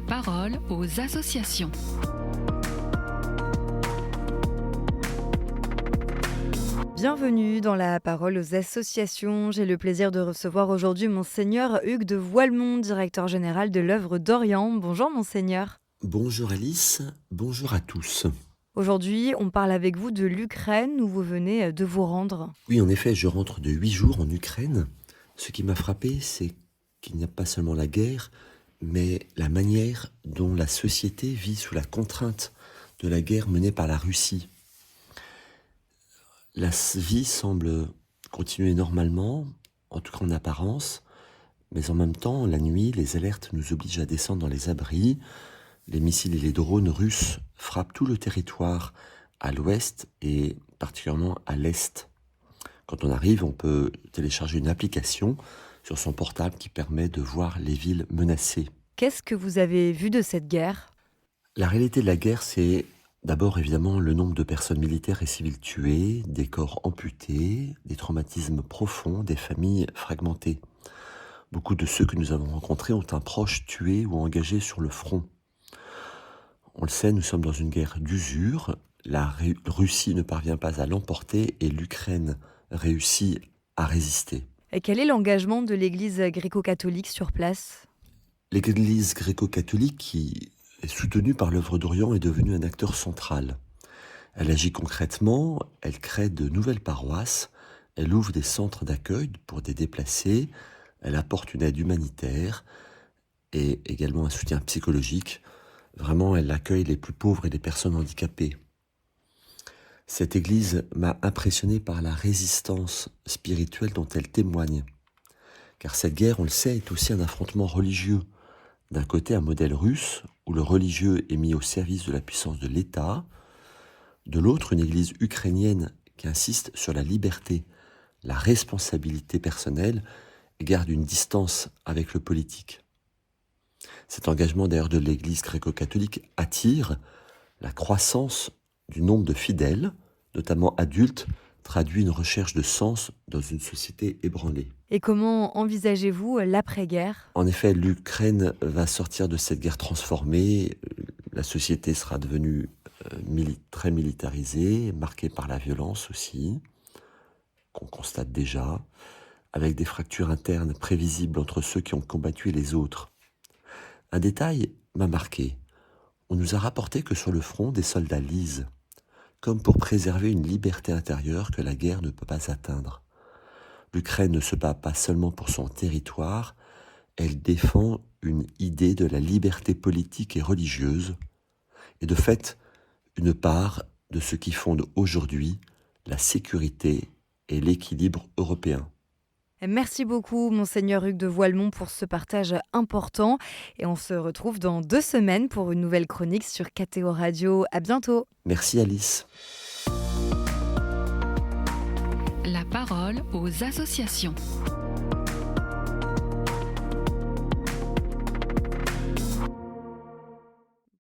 parole aux associations. Bienvenue dans la parole aux associations. J'ai le plaisir de recevoir aujourd'hui Monseigneur Hugues de Voilemont, directeur général de l'œuvre d'Orient. Bonjour Monseigneur. Bonjour Alice, bonjour à tous. Aujourd'hui, on parle avec vous de l'Ukraine où vous venez de vous rendre. Oui, en effet, je rentre de 8 jours en Ukraine. Ce qui m'a frappé, c'est qu'il n'y a pas seulement la guerre, mais la manière dont la société vit sous la contrainte de la guerre menée par la Russie. La vie semble continuer normalement, en tout cas en apparence, mais en même temps, la nuit, les alertes nous obligent à descendre dans les abris. Les missiles et les drones russes frappent tout le territoire à l'ouest et particulièrement à l'est. Quand on arrive, on peut télécharger une application sur son portable qui permet de voir les villes menacées. Qu'est-ce que vous avez vu de cette guerre ? La réalité de la guerre, c'est d'abord évidemment le nombre de personnes militaires et civiles tuées, des corps amputés, des traumatismes profonds, des familles fragmentées. Beaucoup de ceux que nous avons rencontrés ont un proche tué ou engagé sur le front. On le sait, nous sommes dans une guerre d'usure. La Russie ne parvient pas à l'emporter et l'Ukraine réussit à résister. Et quel est l'engagement de l'Église gréco-catholique sur place ? L'Église gréco-catholique, qui est soutenue par l'œuvre d'Orient, est devenue un acteur central. Elle agit concrètement, elle crée de nouvelles paroisses, elle ouvre des centres d'accueil pour des déplacés, elle apporte une aide humanitaire et également un soutien psychologique. Vraiment, elle accueille les plus pauvres et les personnes handicapées. Cette église m'a impressionné par la résistance spirituelle dont elle témoigne. Car cette guerre, on le sait, est aussi un affrontement religieux. D'un côté, un modèle russe, où le religieux est mis au service de la puissance de l'État. De l'autre, une église ukrainienne qui insiste sur la liberté, la responsabilité personnelle et garde une distance avec le politique. Cet engagement d'ailleurs de l'Église gréco-catholique attire la croissance du nombre de fidèles, notamment adultes, traduit une recherche de sens dans une société ébranlée. Et comment envisagez-vous l'après-guerre ? En effet, l'Ukraine va sortir de cette guerre transformée. La société sera devenue très militarisée, marquée par la violence aussi, qu'on constate déjà, avec des fractures internes prévisibles entre ceux qui ont combattu et les autres. Un détail m'a marqué. On nous a rapporté que sur le front, des soldats lisent, comme pour préserver une liberté intérieure que la guerre ne peut pas atteindre. L'Ukraine ne se bat pas seulement pour son territoire, elle défend une idée de la liberté politique et religieuse, et de fait, une part de ce qui fonde aujourd'hui la sécurité et l'équilibre européen. Merci beaucoup, Monseigneur Hugues de Voilemont, pour ce partage important. Et on se retrouve dans 2 semaines pour une nouvelle chronique sur KTO Radio. À bientôt. Merci Alice. La parole aux associations.